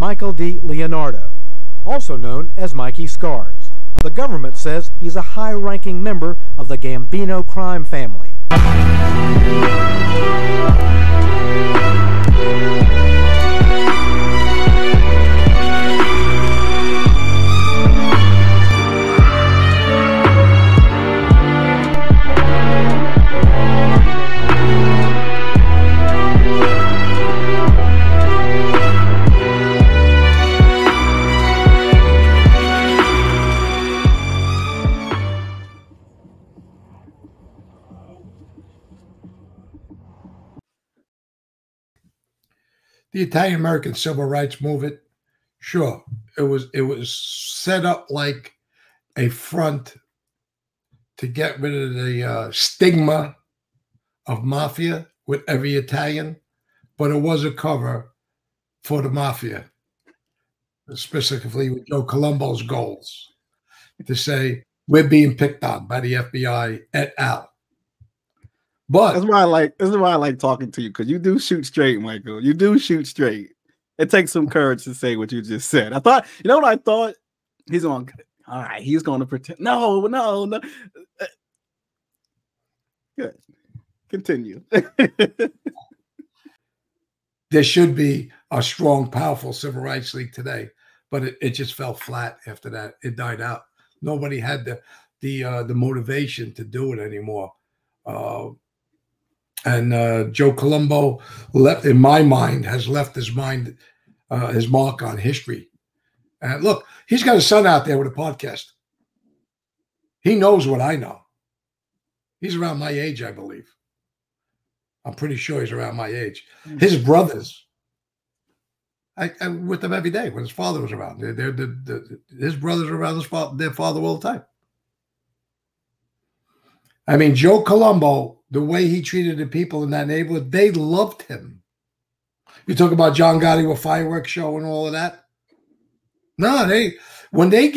Michael DiLeonardo, also known as Mikey Scars. The government says he's a high-ranking member of the Gambino crime family. The Italian-American civil rights movement, sure, it was set up like a front to get rid of the stigma of mafia with every Italian, but it was a cover for the mafia, specifically with Joe Colombo's goals, to say we're being picked on by the FBI et al. But this is why I like talking to you, because you do shoot straight, Michael. You do shoot straight. It takes some courage to say what you just said. I thought, you know what I thought? He's going, all right, he's going to pretend. No. Good. Continue. There should be a strong, powerful civil rights league today, but it just fell flat after that. It died out. Nobody had the motivation to do it anymore. And Joe Colombo left, in my mind, has left his mark on history. And look, he's got a son out there with a podcast. He knows what I know. He's around my age, I believe. I'm pretty sure he's around my age. His brothers, I'm with them every day when his father was around. His brothers are around their father all the time. I mean, Joe Colombo, the way he treated the people in that neighborhood, they loved him. You talk about John Gotti with fireworks show and all of that. No, when he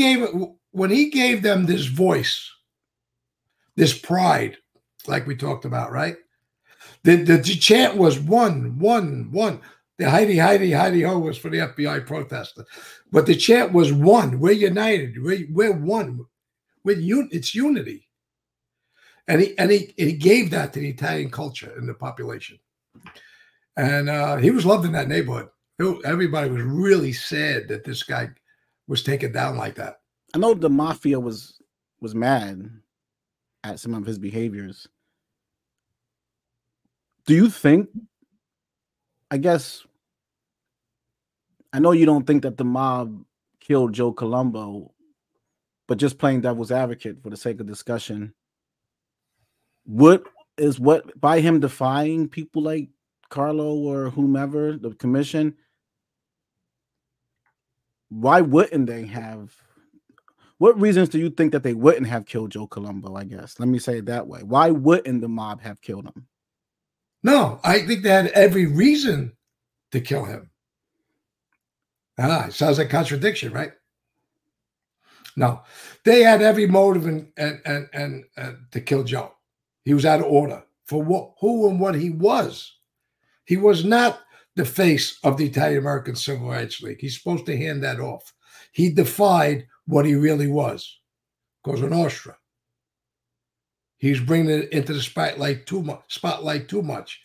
gave them this voice, this pride, like we talked about, right? The chant was one. The Heidi ho was for the FBI protester, but the chant was one. We're united. We're one. It's unity. And he gave that to the Italian culture and the population. And he was loved in that neighborhood. Everybody was really sad that this guy was taken down like that. I know the mafia was mad at some of his behaviors. Do you think, I guess, I know you don't think that the mob killed Joe Colombo, but just playing devil's advocate for the sake of discussion, by him defying people like Carlo or whomever, the commission, why wouldn't they have? What reasons do you think that they wouldn't have killed Joe Colombo? I guess let me say it that way. Why wouldn't the mob have killed him? No, I think they had every reason to kill him. It sounds like contradiction, right? No, they had every motive and to kill Joe. He was out of order for who and what he was. He was not the face of the Italian-American Civil Rights League. He's supposed to hand that off. He defied what he really was. Cosa Nostra. He's bringing it into the spotlight too much.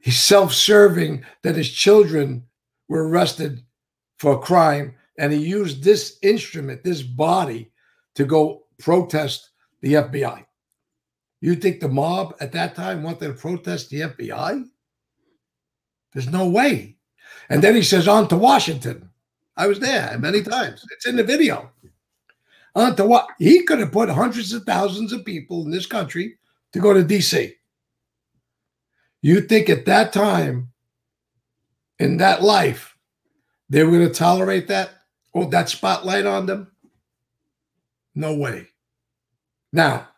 He's self-serving that his children were arrested for a crime, and he used this instrument, this body, to go protest the FBI. You think the mob at that time wanted to protest the FBI? There's no way. And then he says, on to Washington. I was there many times. It's in the video. On to what? He could have put hundreds of thousands of people in this country to go to D.C. You think at that time, in that life, they were going to tolerate that? Or that spotlight on them? No way. Now,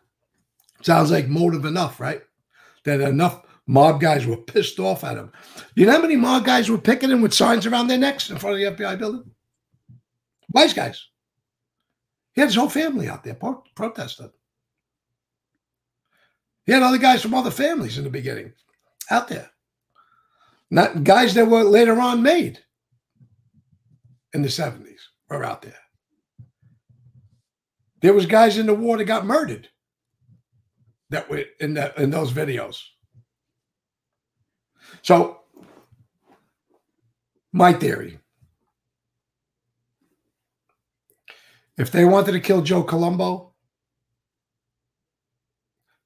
sounds like motive enough, right? That enough mob guys were pissed off at him. You know how many mob guys were picketing with signs around their necks in front of the FBI building? Wise guys. He had his whole family out there protesting. He had other guys from other families in the beginning out there. Not guys that were later on made. in the 70s were out there. There was guys in the war that got murdered that were in those videos. So, my theory, if they wanted to kill Joe Colombo,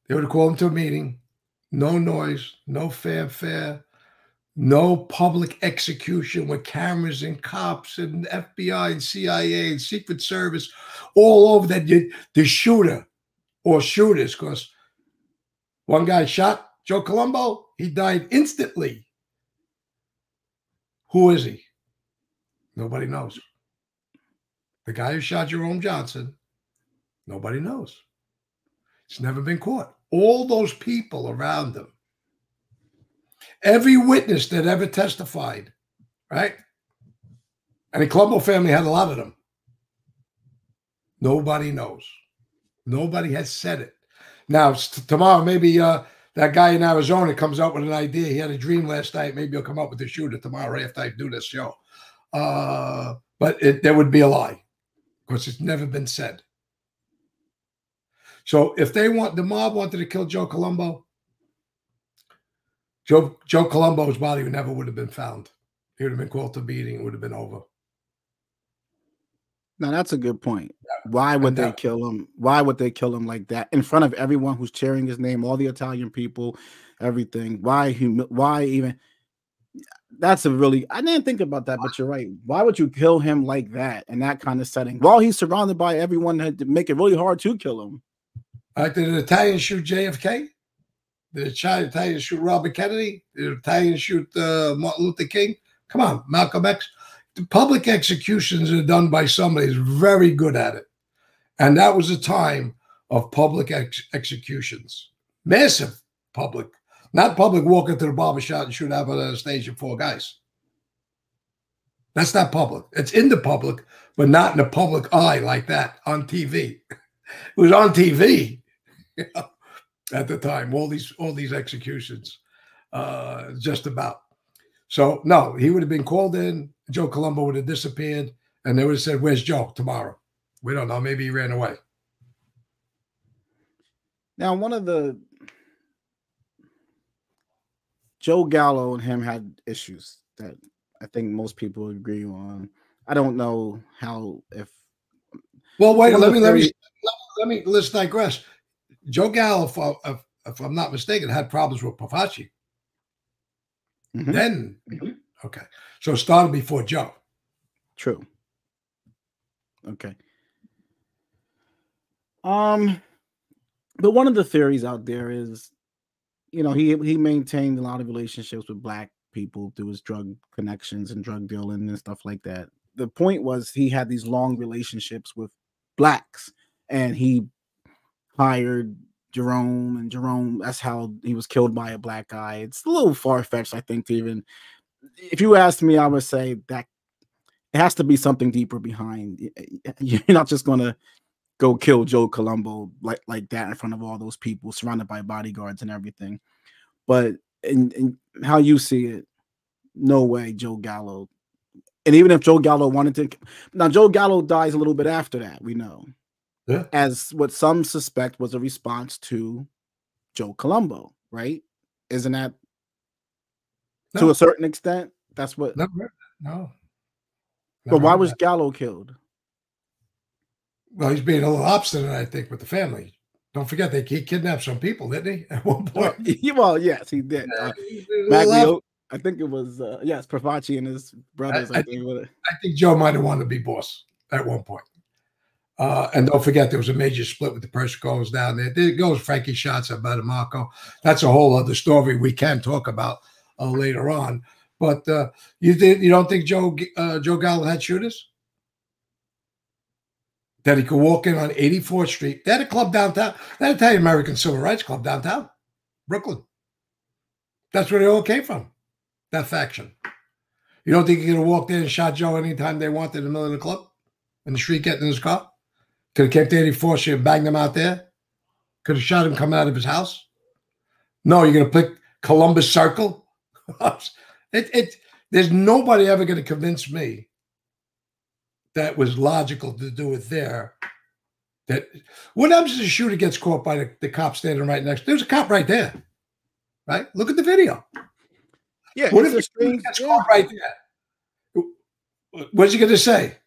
they would have called him to a meeting. No noise, no fanfare, no public execution with cameras and cops and FBI and CIA and Secret Service all over that. The shooter or shooters, because one guy shot Joe Colombo, he died instantly. Who is he? Nobody knows. The guy who shot Jerome Johnson, nobody knows. It's never been caught. All those people around him, every witness that ever testified, right? And the Colombo family had a lot of them. Nobody knows. Nobody has said it. Now, tomorrow, maybe that guy in Arizona comes up with an idea. He had a dream last night. Maybe he'll come up with the shooter tomorrow after I do this show. But there would be a lie because it's never been said. So if the mob wanted to kill Joe Colombo, Joe Colombo's body never would have been found. He would have been called to beating. It would have been over. Now that's a good point. Why would they kill him? Why would they kill him like that in front of everyone who's cheering his name, all the Italian people, everything? Why even? That's a really, I didn't think about that, but you're right. Why would you kill him like that in that kind of setting? While he's surrounded by everyone that make it really hard to kill him. Did an Italian shoot JFK? Did an Italian shoot Robert Kennedy? Did an Italian shoot Martin Luther King? Come on, Malcolm X. The public executions are done by somebody who's very good at it. And that was a time of public executions. Massive public. Not public walking to the barbershop and shoot out on the stage of 4 guys. That's not public. It's in the public, but not in the public eye like that on TV. It was on TV at the time, all these executions, just about. So, no, he would have been called in. Joe Colombo would have disappeared, and they would have said, "Where's Joe tomorrow?" We don't know. Maybe he ran away. Now, one of the Joe Gallo and him had issues that I think most people agree on. I don't know how if. Well, wait. Let's digress. Joe Gallo, if I'm not mistaken, had problems with Pavachi. Mm-hmm. Then, okay. So it started before Joe. True. Okay. But one of the theories out there is, you know, he maintained a lot of relationships with black people through his drug connections and drug dealing and stuff like that. The point was he had these long relationships with blacks, and he hired Jerome, and Jerome, that's how he was killed by a black guy. It's a little far-fetched, I think, to even, if you asked me, I would say that it has to be something deeper behind. You're not just going to go kill Joe Colombo like that in front of all those people surrounded by bodyguards and everything. But in how you see it, no way Joe Gallo. And even if Joe Gallo wanted to, now Joe Gallo dies a little bit after that, we know. Yeah. As what some suspect was a response to Joe Colombo, right? Isn't that to a certain extent? That's what. No. But why was Gallo killed? Well, he's being a little obstinate, I think, with the family. Don't forget, he kidnapped some people, didn't he? At one point. Well, yes, he did. Maglio, I think it was, yes, Pavachi and his brothers. I think Joe might have wanted to be boss at one point. And don't forget, there was a major split with the Persicos down there. There goes Frankie Shots at Marco. That's a whole other story we can talk about later on. But you don't think Joe Gallo had shooters? That he could walk in on 84th Street. They had a club downtown. That Italian American Civil Rights Club downtown, Brooklyn. That's where they all came from, that faction. You don't think he could have walked in and shot Joe anytime they wanted in the middle of the club? In the street, getting in his car? Could have kept 84th Street and banged him out there? Could have shot him coming out of his house? No, you're going to pick Columbus Circle? There's nobody ever going to convince me that was logical to do it there. That what happens if the shooter gets caught by the cop standing right next? There's a cop right there, right? Look at the video. Yeah, What it's if a strange. gets caught right there? What's he going to say?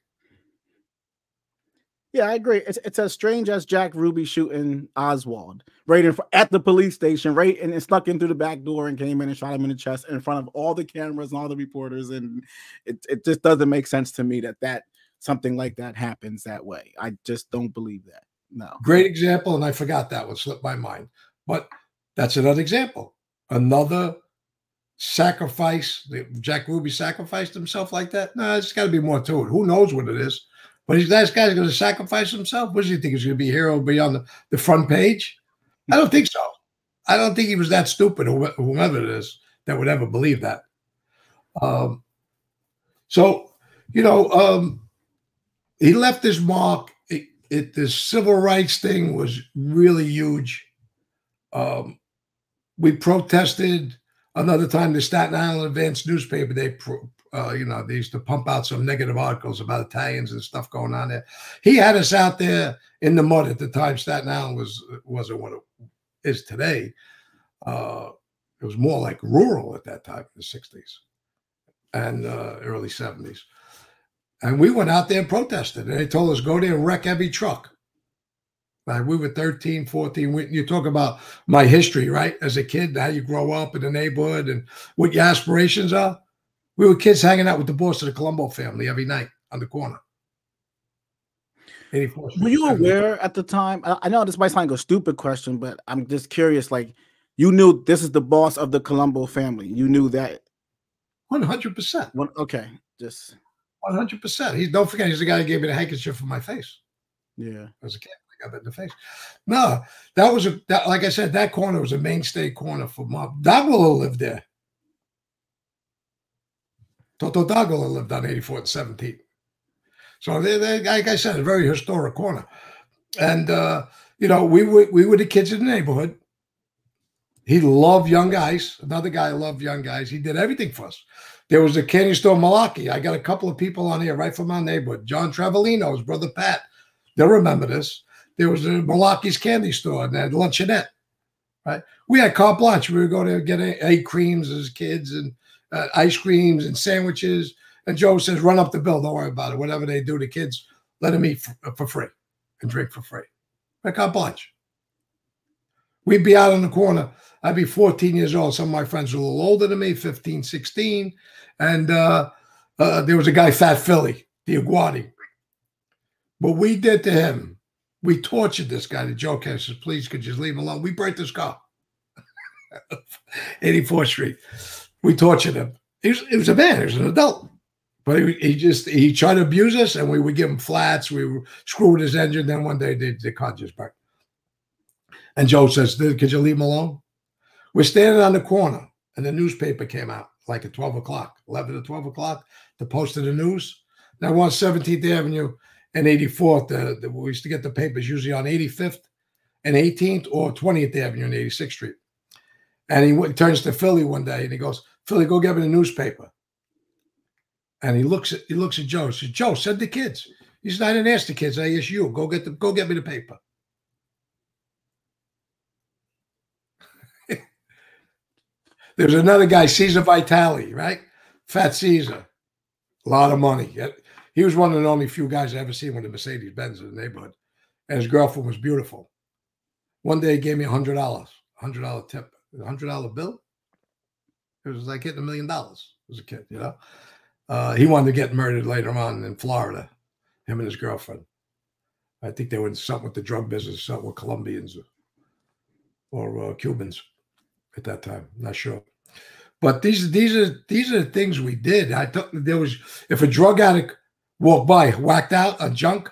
Yeah, I agree. It's as strange as Jack Ruby shooting Oswald right at the police station, right, and it snuck in through the back door and came in and shot him in the chest in front of all the cameras and all the reporters, and it just doesn't make sense to me that something like that happens that way. I just don't believe that. No. Great example, and I forgot that one, slipped my mind, but that's another example. Another sacrifice. Jack Ruby sacrificed himself like that. No, there's got to be more to it. Who knows what it is? But this guy's going to sacrifice himself? What does he think? He's going to be a hero, be on the front page? I don't think so. I don't think he was that stupid, or whoever it is, that would ever believe that. So, he left his mark. This civil rights thing was really huge. We protested another time. The Staten Island Advance newspaper, they used to pump out some negative articles about Italians and stuff going on there. He had us out there in the mud at the time. Staten Island wasn't what it is today. It was more like rural at that time in the 60s and early 70s. And we went out there and protested. And they told us, go there and wreck every truck. Like, we were 13, 14. You talk about my history, right? As a kid, how you grow up in the neighborhood and what your aspirations are. We were kids hanging out with the boss of the Colombo family every night on the corner. 84. Were you aware at the time? I know this might sound like a stupid question, but I'm just curious. Like, you knew this is the boss of the Colombo family. You knew that. 100%. Okay, just 100%. Don't forget, he's the guy who gave me the handkerchief for my face. Yeah, as a kid, I got that in the face. No, that was like I said, that corner was a mainstay corner for mob. Dagola lived there. Toto Dagola lived on 84th and 17th. So they, like I said, a very historic corner. And we were the kids in the neighborhood. He loved young guys. Another guy loved young guys. He did everything for us. There was a candy store, Malachi. I got a couple of people on here right from our neighborhood. John Travellino, his brother Pat. They'll remember this. There was a Malachi's candy store and that luncheonette. Right? We had carte blanche. We would go there, get egg creams as kids and ice creams and sandwiches. And Joe says, run up the bill. Don't worry about it. Whatever they do to kids, let them eat for free and drink for free. At carte blanche. We'd be out on the corner. I'd be 14 years old. Some of my friends were a little older than me, 15, 16. And there was a guy, Fat Philly, the Aguati. What we did to him, we tortured this guy. The Joe says, please, could you just leave him alone? We burnt his car. 84th Street. We tortured him. He was a man. He was an adult. But he tried to abuse us, and we would give him flats. We would screw with his engine. Then one day, the car just burnt. And Joe says, could you leave him alone? We're standing on the corner, and the newspaper came out like at 12 o'clock, 11 to 12 o'clock, to post to the news. Now, we're on 17th Avenue and 84th. We used to get the papers usually on 85th and 18th or 20th Avenue and 86th Street. And he turns to Philly one day, and he goes, Philly, go get me the newspaper. And he looks at Joe and says, Joe, send the kids. He said, I didn't ask the kids. I asked you. Go get me the paper. There's another guy, Caesar Vitale, right? Fat Caesar. A lot of money. He was one of the only few guys I ever seen with a Mercedes-Benz in the neighborhood. And his girlfriend was beautiful. One day he gave me $100 tip. A $100 bill. It was like hitting $1 million as a kid, He wanted to get murdered later on in Florida, him and his girlfriend. I think they were in something with the drug business, something with Colombians or Cubans at that time. Not sure. But these are the things we did. I thought there was, if a drug addict walked by, whacked out on junk,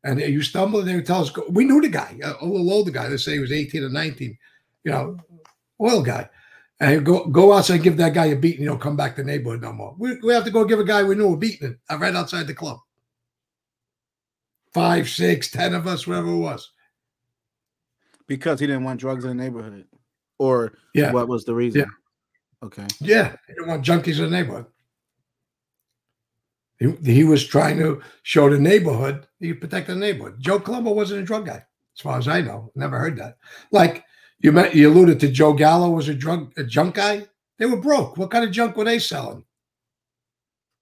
and you stumbled, they would tell us, we knew the guy, a little older guy. Let's say he was 18 or 19, oil guy. And go outside and give that guy a beating. You don't come back to the neighborhood no more. We have to go give a guy we knew a beating right outside the club. 5, 6, 10 of us, whatever it was. Because he didn't want drugs in the neighborhood. Or what was the reason? Yeah. Okay. Yeah. He didn't want junkies in the neighborhood. He was trying to show the neighborhood he protected the neighborhood. Joe Colombo wasn't a drug guy, as far as I know. Never heard that. Like you alluded to Joe Gallo was a junk guy. They were broke. What kind of junk were they selling?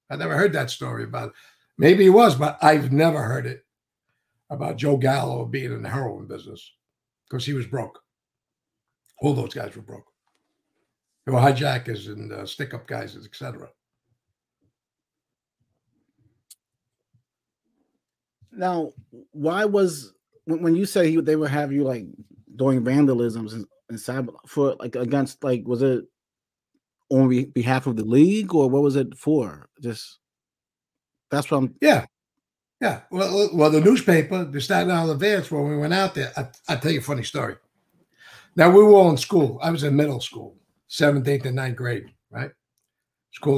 I never heard that story about it. Maybe he was, but I've never heard it about Joe Gallo being in the heroin business because he was broke. All those guys were broke. They were hijackers and stick-up guys, etc. Now, why was when you say they would have you like doing vandalisms and for like against like was it on behalf of the league or what was it for? Just that's what I'm. Yeah. Well, the newspaper, the Staten Island Advance, when we went out there, I'll tell you a funny story. Now we were all in school. I was in middle school, 7th, 8th, and 9th grade, right? A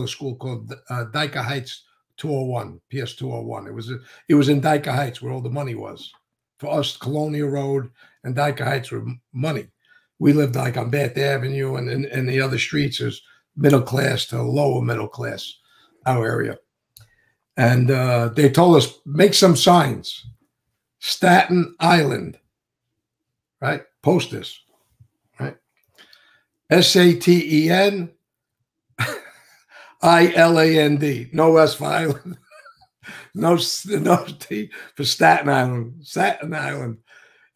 school called Dyker Heights 201, PS 201. It was in Dyker Heights where all the money was. For us, Colonial Road and Dyker Heights were money. We lived like on Bath Avenue and the other streets is middle class to lower middle class, our area. And they told us, make some signs. Staten Island, right? Post this, right? SATEN ILAND. No S for Island. No T for Staten Island. Staten Island.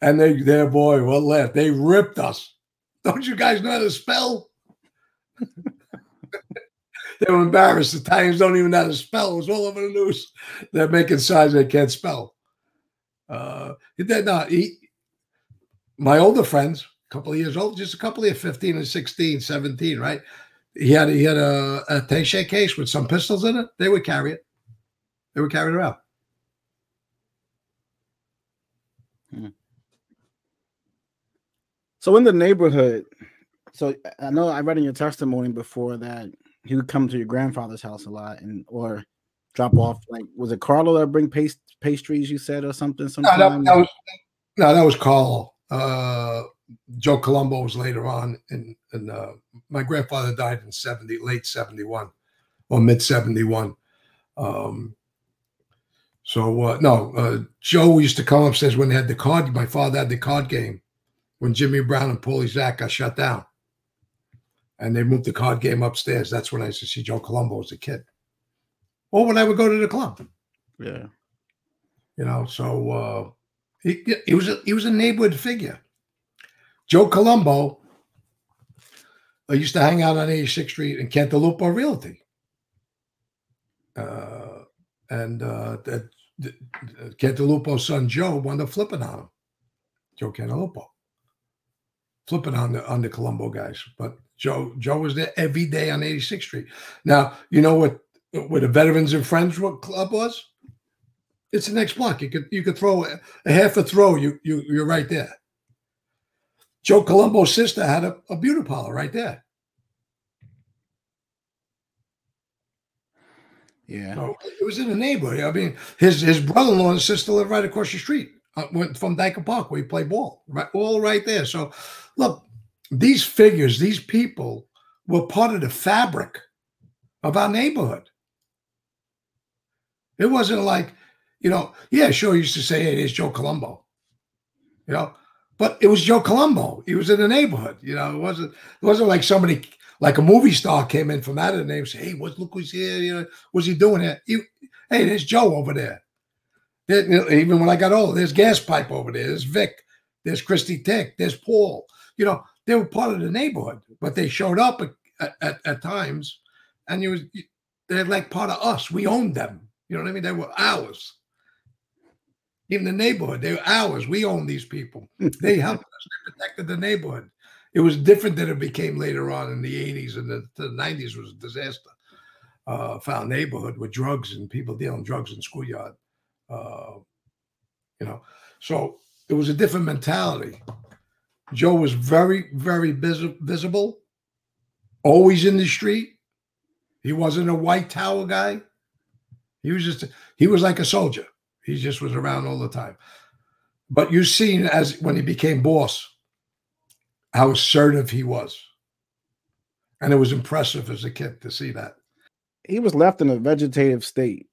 And their boy, what left? They ripped us. Don't you guys know how to spell? They were embarrassed. Italians don't even know how to spell. It was all over the news. They're making signs they can't spell. My older friends, a couple of years old, just a couple of 15 and 16, 17, right? He had a attaché case with some pistols in it. They would carry it. They would carry it around. So in the neighborhood, so I know I read in your testimony before that he would come to your grandfather's house a lot or drop off. Like, was it Carlo that bring pastries? You said or something. No, that was Carlo. Joe Colombo was later on, and my grandfather died in late 71 or mid 71. Joe used to come upstairs when they had the card. My father had the card game when Jimmy Brown and Paulie Zach got shut down. And they moved the card game upstairs. That's when I used to see Joe Colombo as a kid. Or when I would go to the club. Yeah. So he was a neighborhood figure. Joe Colombo used to hang out on 86th Street in Cantalupo Realty. Cantalupo's son Joe wound up flipping on him. Joe Cantalupo. Flipping on the Colombo guys. But Joe was there every day on 86th Street. Now, you know what the Veterans and Friends Club was? It's the next block. You could throw a half a throw. You're right there. Joe Colombo's sister had a beauty parlor right there. Yeah. So it was in the neighborhood. I mean, his brother-in-law and sister lived right across the street. Went from Dyker Park where he played ball. Right, all right there. So, look, these figures, these people were part of the fabric of our neighborhood. It wasn't like, yeah, sure, you used to say, hey, there's Joe Colombo. But it was Joe Colombo. He was in the neighborhood. It wasn't like somebody, like a movie star came in from out of the name and said, hey, look who's here. What's he doing here? Hey, there's Joe over there. Even when I got older, there's Gas Pipe over there. There's Vic. There's Christy Tick. There's Paul. They were part of the neighborhood, but they showed up at times, and they're like part of us. We owned them. You know what I mean? They were ours. Even the neighborhood, they were ours. We owned these people. They helped us. They protected the neighborhood. It was different than it became later on in the 80s, and the 90s was a disaster. Found neighborhood with drugs and people dealing drugs in schoolyard. So it was a different mentality. Joe was very, very visible, always in the street. He wasn't a white tower guy. He was like a soldier. He just was around all the time. But you've seen when he became boss, how assertive he was. And it was impressive as a kid to see that. He was left in a vegetative state.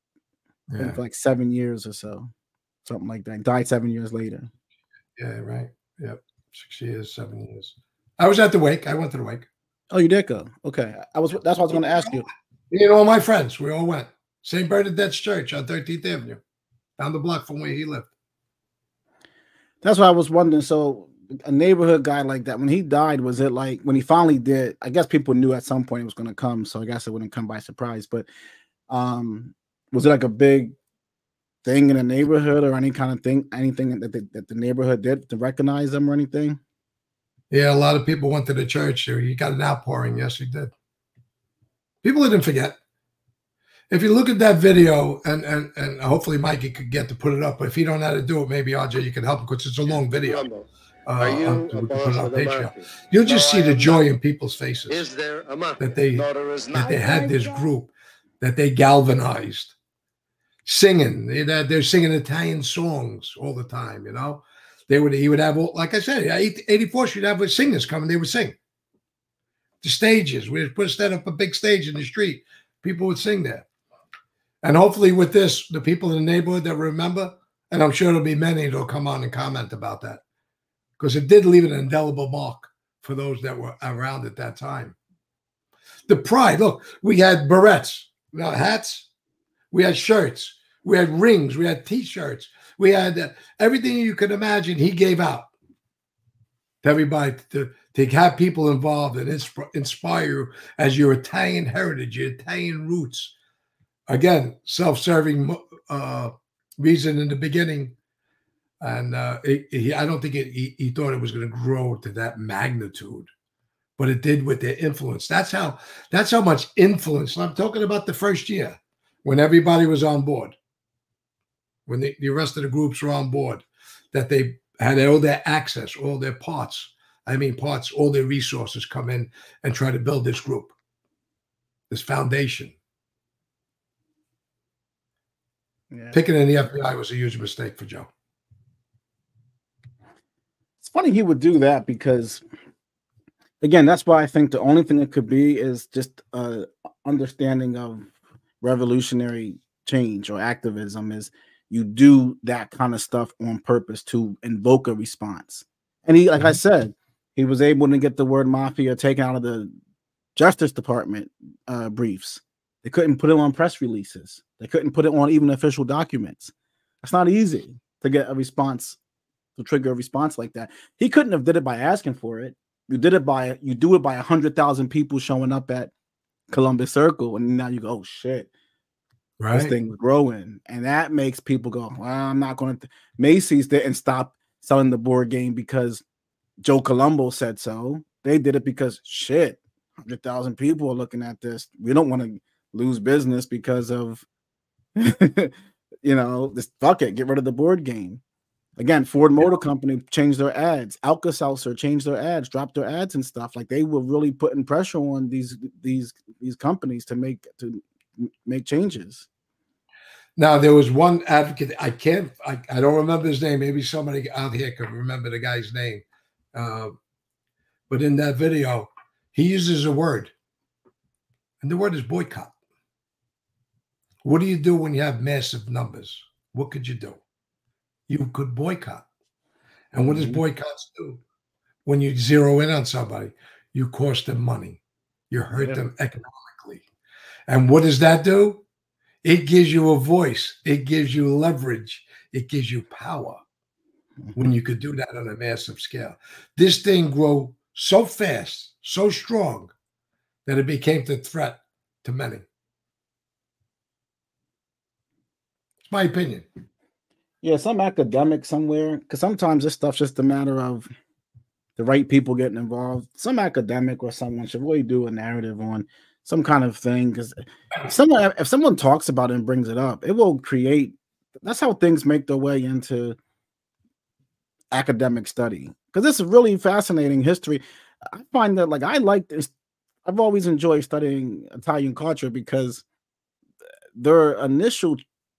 I think for like 7 years or so, something like that. Died 7 years later. Yeah, right. Yep. 6 years, 7 years. I was at the wake. I went to the wake. Oh, you did go? Okay. That's what I was going to ask you. Me and all my friends, we all went. St. Bernadette's Church on 13th Avenue, down the block from where he lived. That's what I was wondering. So a neighborhood guy like that, when he died, was it like when he finally did? I guess people knew at some point it was going to come, so I guess it wouldn't come by surprise. But was it like a big thing in the neighborhood or any kind of thing, anything that the neighborhood did to recognize him or anything? Yeah, a lot of people went to the church. He got an outpouring. Yes, he did. People didn't forget. If you look at that video, and hopefully Mikey could get to put it up, but if you don't know how to do it, maybe RJ, you can help because it's a long video. Are you we can boss put it on of the Patreon. Mafia? You'll just see the joy in not. people's faces. Is there a Mafia? that they not. had this group, that they galvanized, singing. They're singing Italian songs all the time. You know, he would have, like I said, 84th Street have singers coming. They would sing. The stages, we would set up a big stage in the street. People would sing there. And hopefully with this, the people in the neighborhood that remember, and I'm sure there'll be many that'll come on and comment about that, because it did leave an indelible mark for those that were around at that time. The pride, look, we had barrettes, we had hats, we had shirts, we had rings, we had T-shirts, we had everything you could imagine he gave out to everybody to have people involved and inspire you as your Italian heritage, your Italian roots. Again, self-serving reason in the beginning. And I don't think he thought it was going to grow to that magnitude, but it did with their influence. That's how much influence. I'm talking about the first year when everybody was on board, when the rest of the groups were on board, that they had all their access, all their parts, all their resources come in and try to build this group, this foundation. Yeah. Picking in the FBI was a huge mistake for Joe. It's funny he would do that because, again, that's why I think the only thing it could be is just understanding of revolutionary change or activism is you do that kind of stuff on purpose to invoke a response. And he, like I said, he was able to get the word mafia taken out of the Justice Department briefs. They couldn't put it on press releases. They couldn't put it on even official documents. It's not easy to get a response, to trigger a response like that. He couldn't have did it by asking for it. You do it by 100,000 people showing up at Columbus Circle, and now you go, oh shit, right. This thing's growing, and that makes people go, well, I'm not going to. Macy's didn't stop selling the board game because Joe Colombo said so. They did it because shit, 100,000 people are looking at this. We don't want to lose business because of, this fuck it, get rid of the board game. Again, Ford Motor Company changed their ads. Alka-Seltzer changed their ads, dropped their ads and stuff. Like they were really putting pressure on these companies to make changes. Now there was one advocate. I don't remember his name. Maybe somebody out here could remember the guy's name. But in that video, he uses a word, and the word is boycott. What do you do when you have massive numbers? What could you do? You could boycott. And what does boycotts do? When you zero in on somebody, you cost them money. You hurt them economically. And what does that do? It gives you a voice. It gives you leverage. It gives you power when you could do that on a massive scale. This thing grew so fast, so strong, that it became the threat to many. It's my opinion. Yeah, some academic somewhere, because sometimes this stuff's just a matter of the right people getting involved. Some academic or someone should really do a narrative on some kind of thing, because if someone talks about it and brings it up, it will create. That's how things make their way into academic study, because this is really fascinating history. I find that I like this. I've always enjoyed studying Italian culture because their initial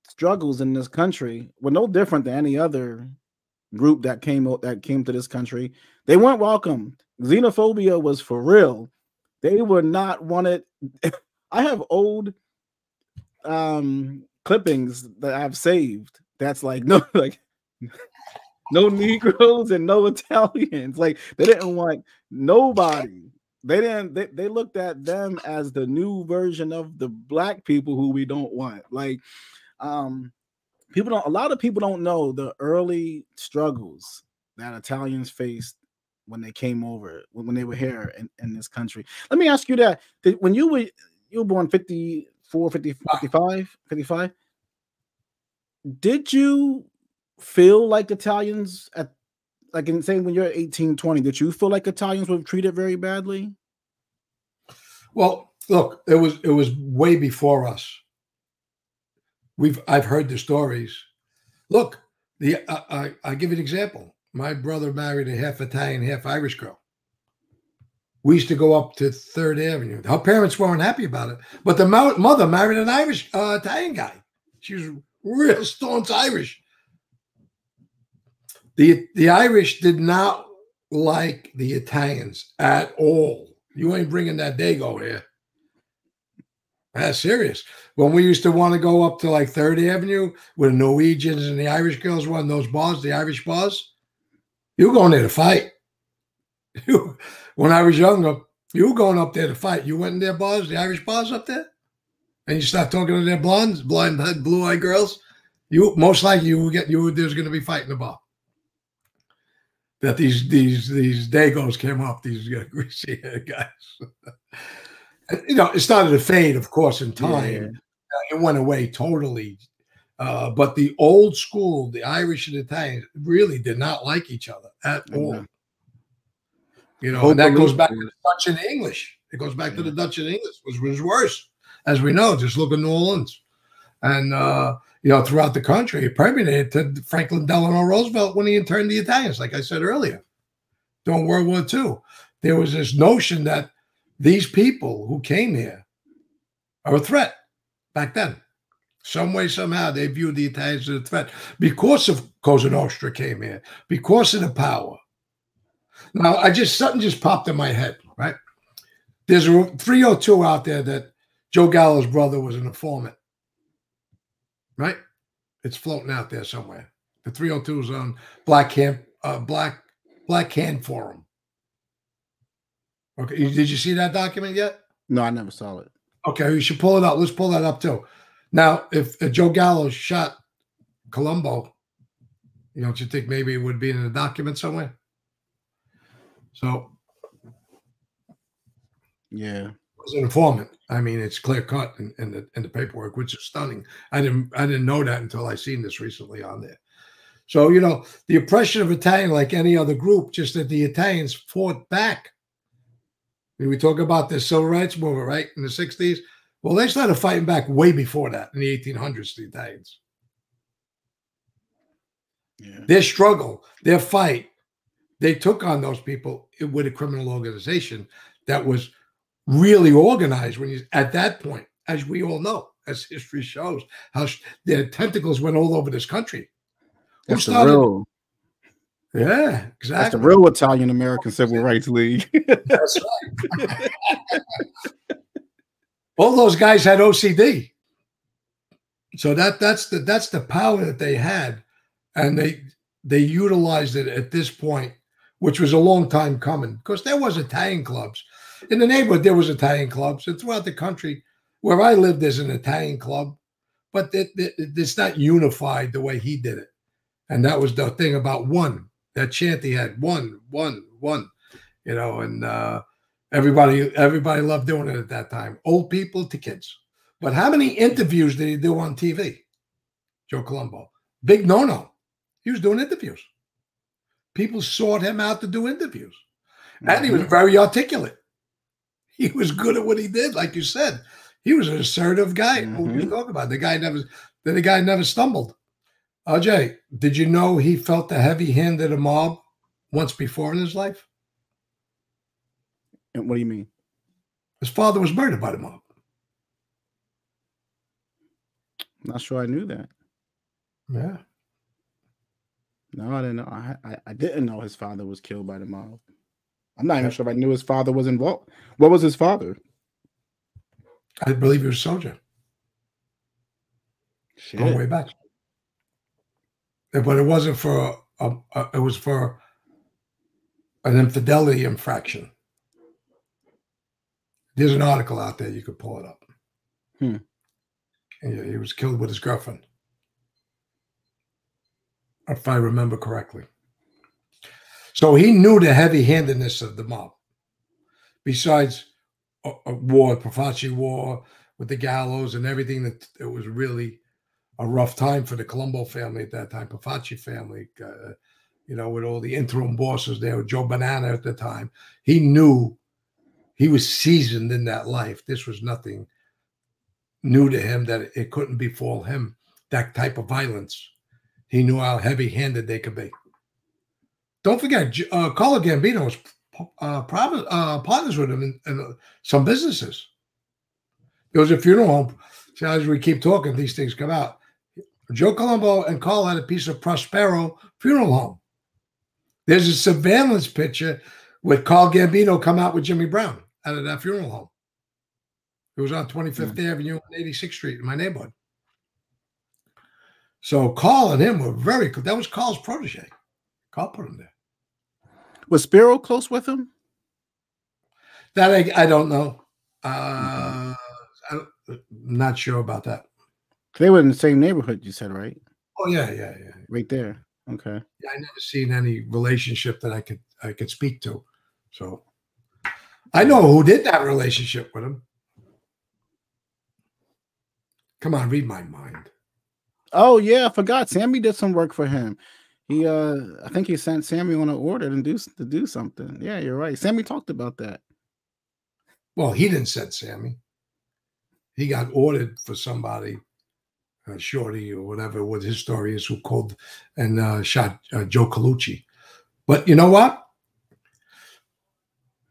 struggles in this country were no different than any other group that came to this country. They weren't welcomed. Xenophobia was for real. They were not wanted. I have old clippings that I've saved. That's like no, like no Negroes and no Italians. Like they didn't want nobody. They didn't. They looked at them as the new version of the black people who we don't want. Like, people don't. A lot of people don't know the early struggles that Italians faced when they came over, when they were here in this country. Let me ask you that. When you were born 54, 50, 55, 55, did you feel like Italians at, like in saying when you're 18, 20, did you feel like Italians were treated very badly? Well, look, it was way before us. I've heard the stories. Look, I give you an example. My brother married a half Italian, half Irish girl. We used to go up to 3rd Avenue. Her parents weren't happy about it, but the mother married an Irish Italian guy. She was real staunch Irish. The Irish did not like the Italians at all. You ain't bringing that Dago here. That's serious. When we used to want to go up to like 3rd Avenue where the Norwegians and the Irish girls were in those bars, the Irish bars, you were going there to fight. When I was younger, you were going up there to fight. You went in their bars, the Irish bars up there, and you start talking to their blue-eyed girls. Most likely there's going to be fight in the bar. That these Dagos came up, these greasy guys. And, it started to fade, of course, in time. Yeah. It went away totally. But the old school, the Irish and Italians, really did not like each other at all. And that goes back to the Dutch and the English. It goes back to the Dutch and English, which was worse, as we know. Just look at New Orleans. And, throughout the country, it permeated to Franklin Delano Roosevelt when he interned the Italians, like I said earlier. During World War II, there was this notion that these people who came here are a threat back then. Some way, somehow, they viewed the Italians as a threat because of Cosa Nostra came here, because of the power. Now, something just popped in my head, right? There's a 302 out there that Joe Gallo's brother was an informant. Right? It's floating out there somewhere. The 302 is on Black Hand Forum. Okay. Did you see that document yet? No, I never saw it. Okay, you should pull it up. Let's pull that up too. Now, if Joe Gallo shot Colombo, don't you think maybe it would be in a document somewhere? So, yeah. Was an informant. I mean, it's clear cut in the paperwork, which is stunning. I didn't know that until I seen this recently on there. So, the oppression of Italian, like any other group, just that the Italians fought back. We talk about the civil rights movement, right, in the 60s. Well, they started fighting back way before that, in the 1800s, the Italians. Yeah. Their struggle, their fight, they took on those people with a criminal organization that was really organized at that point, as we all know, as history shows, how their tentacles went all over this country. That's the real. Yeah, exactly. That's the real Italian American Civil Rights League. That's right. All those guys had OCD. So that's the power that they had, and they utilized it at this point, which was a long time coming, because there was Italian clubs. In the neighborhood, there was Italian clubs, and throughout the country, where I lived, there's an Italian club, but it's not unified the way he did it. And that was the thing about one. That chant he had, one, and everybody loved doing it at that time. Old people to kids. But how many interviews did he do on TV? Joe Colombo. Big no-no. He was doing interviews. People sought him out to do interviews. And he was very articulate. He was good at what he did, like you said. He was an assertive guy. Mm-hmm. What were you talking about? The guy never stumbled. Jay, did you know he felt the heavy hand of the mob once before in his life? And what do you mean? His father was murdered by the mob. Not sure I knew that. Yeah. No, I didn't know. I didn't know his father was killed by the mob. I'm not even sure if I knew his father was involved. What was his father? I believe he was a soldier. Shit. Going way back. But it wasn't for it was for an infidelity infraction. There's an article out there, you could pull it up. Hmm. And he was killed with his girlfriend, if I remember correctly. So he knew the heavy-handedness of the mob. Besides a war, Profaci war with the gallows and everything, that it was really a rough time for the Colombo family at that time, Profaci family, with all the interim bosses there, with Joe Bonanno at the time. He knew he was seasoned in that life. This was nothing new to him, that it couldn't befall him, that type of violence. He knew how heavy-handed they could be. Don't forget, Carlo Gambino was partners with him in some businesses. There was a funeral home. So as we keep talking, these things come out. Joe Colombo and Carl had a piece of Prospero funeral home. There's a surveillance picture with Carl Gambino come out with Jimmy Brown out of that funeral home. It was on 25th Avenue and 86th Street in my neighborhood. So Carl and him were very good. That was Carl's protege. Carl put him there. Was Spiro close with him? That I don't know. I'm not sure about that. They were in the same neighborhood, you said, right? Oh yeah. Right there. Okay. Yeah, I never seen any relationship that I could speak to. So I know who did that relationship with him. Come on, read my mind. Oh yeah, I forgot. Sammy did some work for him. He I think he sent Sammy on an order to do something. Yeah, you're right. Sammy talked about that. Well, he didn't send Sammy. He got ordered for somebody, Shorty or whatever, what his story is, who called and shot Joe Colucci. But you know what?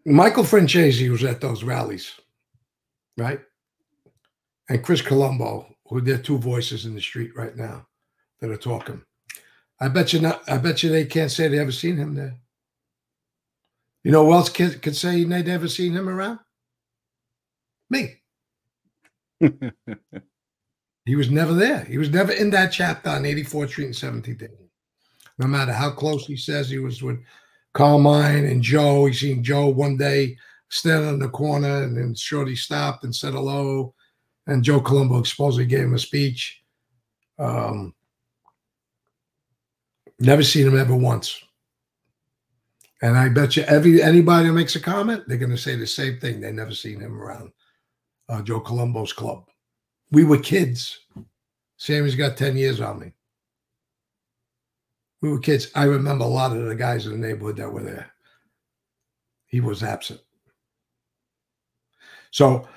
Michael Franzese was at those rallies, right? And Chris Colombo, who they're two voices in the street right now that are talking. I bet you they can't say they ever seen him there. You know who else could say they'd ever seen him around? Me. He was never there. He was never in that chapter on 84th Street and 17th Avenue. No matter how close he says he was with Carmine and Joe. He seen Joe one day standing in the corner, and then Shorty stopped and said hello. And Joe Colombo supposedly gave him a speech. Never seen him ever once. And I bet you anybody who makes a comment, they're going to say the same thing. They never seen him around Joe Colombo's club. We were kids. Sammy's got 10 years on me. We were kids. I remember a lot of the guys in the neighborhood that were there. He was absent. So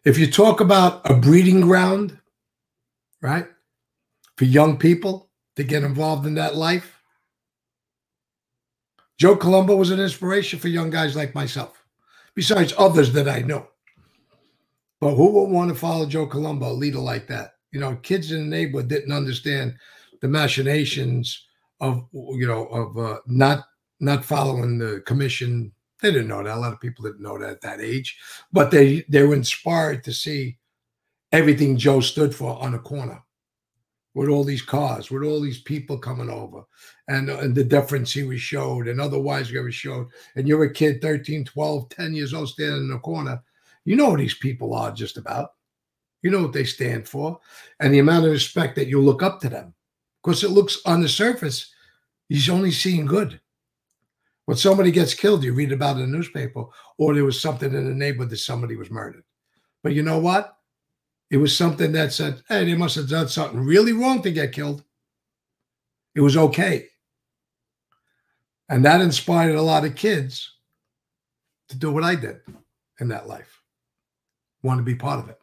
if you talk about a breeding ground, right, for young people to get involved in that life, Joe Colombo was an inspiration for young guys like myself, besides others that I know. But who would want to follow Joe Colombo, a leader like that? You know, kids in the neighborhood didn't understand the machinations of, not following the commission. They didn't know that. A lot of people didn't know that at that age. But they were inspired to see everything Joe stood for on the corner, with all these cars, with all these people coming over, and the deference he was showed, and otherwise he was showed. And you're a kid, 13, 12, 10 years old, standing in the corner. You know who these people are just about. You know what they stand for, and the amount of respect that you look up to them. Because it looks on the surface, he's only seeing good. When somebody gets killed, you read about it in the newspaper, or there was something in the neighborhood that somebody was murdered. But you know what? It was something that said, hey, they must have done something really wrong to get killed. It was okay. And that inspired a lot of kids to do what I did in that life. Want to be part of it.